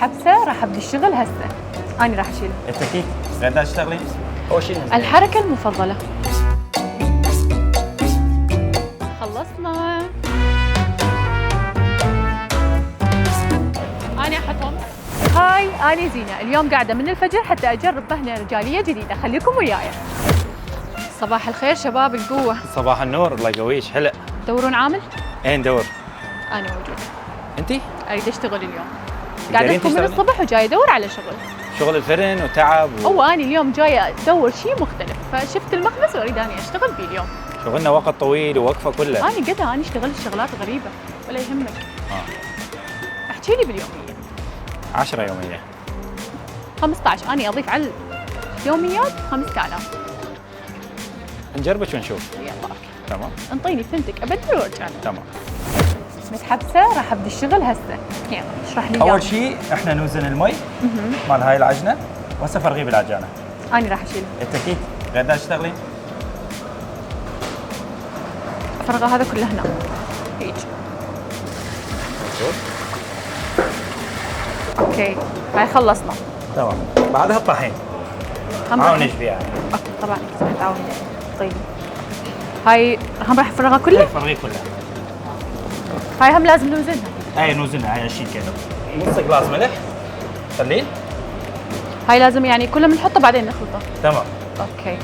متحبسه، راح ابدي الشغل هسه. انا راح اشيله. انت اكيد قاعده تشتغلين؟ اول شيء الحركه المفضله. خلصنا. انا احطهم. هاي انا زينه، اليوم قاعده من الفجر حتى اجرب مهنه رجاليه جديده، خليكم وياي. صباح الخير شباب القوه. صباح النور، الله يقويش. هلا تدورون عامل؟ ايه ندور. انا موجوده. انتي؟ اريد اشتغل اليوم. تقدرين قاعده لكم من تشتغلين؟ الصبح وجاي ادور على شغل. شغل الفرن وتعب هو انا اليوم جايه ادور شيء مختلف، فشفت المخبز واريد اني اشتغل فيه اليوم. شغلنا وقت طويل ووقفه كلها. انا قد انا اشتغلت شغلات غريبه ولا يهمك. احكي لي باليوميه. 10 يوميه. 15 انا اضيف على اليوميات 5000. نجربك ونشوف. يلا اوكي. تمام انطيني ثنتك ابدل وارجع. تمام. متحبسه، راح ابدي الشغل هسه. يلا اشرح لي. اول شيء احنا نوزن المي مال هاي العجنه وهسه فرغيه بالعجانه. انا راح اشيل. انت اكيد قاعده تشتغلين؟ افرغه هذا كله هنا. هيك. اوكي هاي خلصنا. تمام. بعدها الطحين. عاونش فيها. اوكي طبعا سمحت عاوني. طيب هاي هم راح افرغها كلها؟ فرغيه كلها. هاي هم لازم نوزنها. اي نوزنها، هاي 20 كيلو. نص جلاس ملح. خليه. هاي لازم يعني كله بنحطه بعدين نخلطه. تمام. اوكي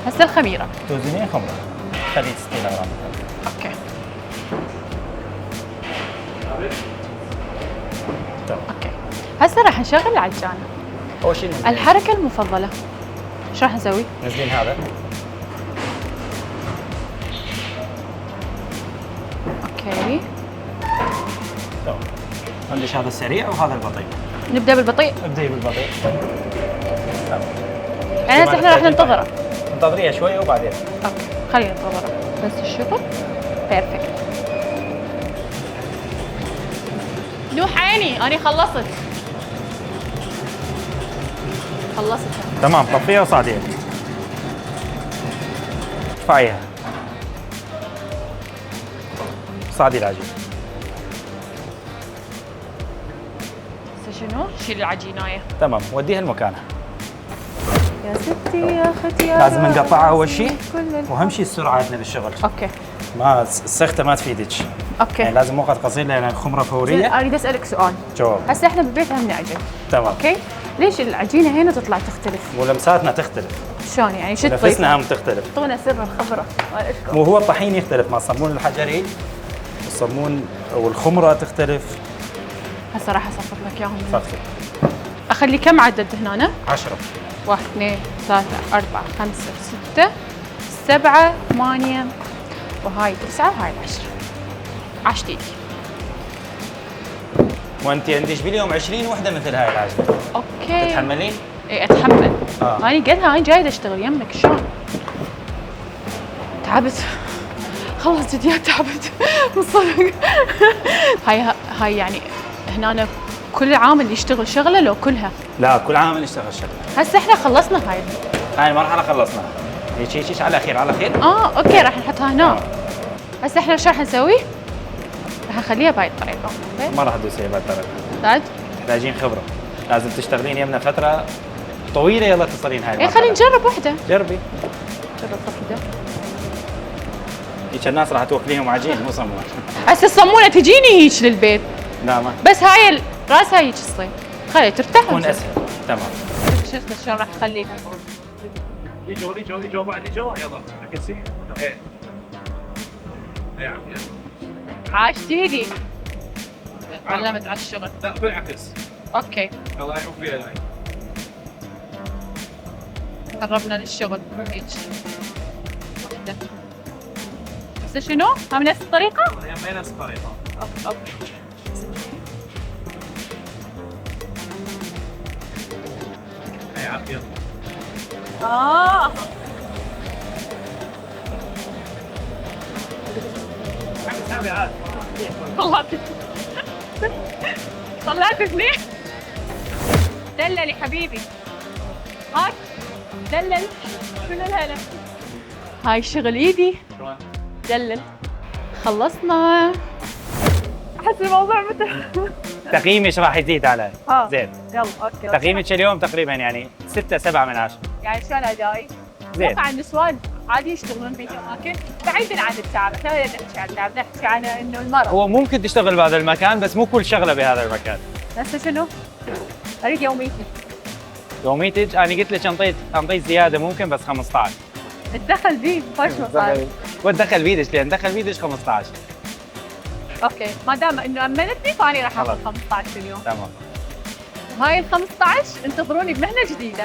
هسه الخميره. توزنين خمره. خليه 60 غرام. اوكي تمام. اوكي هسه راح نشغل العجانه. اول شيء نزلين. الحركه المفضله. ايش راح نسوي؟ نزلين هذا. اوكي تمام. عندك هذا السريع وهذا البطيء. نبدا بالبطيء. ابدي بالبطيء. تمام. يعني هسه احنا راح ننتظره. انتظريها شوي وبعدين. اوكي خلينا ننتظره بس الشغل بيرفكت. نوح عيني انا خلصت. تمام. طفيها وصعديها. ارفعيها. صعدي العجين. هسه شنو؟ شيل العجينايه. تمام. وديها لمكانها. يا ستي يا اختي يا لازم راسي نقطعها اول شيء. كل واهم شيء السرعه عندنا بالشغل. اوكي ما السخته ما تفيدك. اوكي يعني لازم وقت قصير لان الخمره زين، فوريه. اريد اسالك سؤال. جواب. هسه احنا بالبيت هم نعجن. تمام. اوكي ليش العجينه هنا تطلع تختلف؟ ولمساتنا تختلف. شلون يعني؟ شو تضيف؟ نفسنا هم تختلف. اعطونا سر الخبره. مو هو الطحين يختلف مع الصمون الحجري. الصمون والخمره تختلف. هسه راح اصفط لك اياهم. صفي. اخلي كم عدد هنا؟ 10. 1 2 3 4 5 6 7 8 وهاي 9 وهاي 10. عشتي. وانت عندك باليوم 20 وحده مثل هاي العجله. اوكي تتحملين؟ اي اتحمل. آه. انا قدها هاي جايه اشتغل يمك شلون؟ تعبت خلص جديات تعبت مصدق. هاي يعني هنا كل عامل يشتغل شغله لو كلها؟ لا كل عام نشتغل شغله. هسه احنا خلصنا هاي. هاي المرحله خلصناها. هيك على خير على خير. اوكي راح نحطها هنا. هسه احنا ايش راح نسوي؟ راح نخليها بهاي الطريقه. ما راح تدوسيها بهالطريقه. بعد؟ تحتاجين خبره. لازم تشتغلين يمنا فتره طويله يلا تصلين هاي اي المرحله. خلينا نجرب وحده. جربي. جرب واحده. هيك الناس راح توكليهم عجين مو صمون. هسه الصمونه تجيني هيك للبيت. لا ما بس هاي راسها هيك تصير. خليها ترتاح. تكون اسهل. تمام. شفت شلون راح تخليها؟ يجوا بعد يلا اكسي ايه يا عم عاشتيني. علمت على الشغل. لا بالعكس اوكي الله يعوف فيها هاي قربنا للشغل هيك. وحده. هسه شنو؟ هم نفس الطريقه؟ هي نفس الطريقه اوكي. يا عم يلا طلعت منيح. دلل يا حبيبي. هاك دلل. شنو الهلا؟ هاي شغل ايدي. دلل. خلصنا. احس الموضوع متعب. تقييمي ايش راح يزيد علي؟ زين. يلا اوكي. تقييمك اليوم تقريبا يعني 6 7 من 10. يعني شلون ادائي؟ زين. اتوقع النسوان عادي يشتغلون بهيك اماكن بعيدا عن التعب، احنا لا نحكي عن التعب، نحكي عن انه المرض. هو ممكن تشتغل بهذا المكان بس مو كل شغله بهذا المكان. هسه شنو؟ اريد يوميتي. يوميتك انا قلت لك انطيك زياده ممكن بس 15. اتدخل بي خوش مصاري. وتدخل بيدك لان دخل بيدك 15. اوكي ما دام انه امنتني فاني راح اخذ خلاص. 15 اليوم. تمام. وهاي ال 15 انتظروني بمهنه جديده.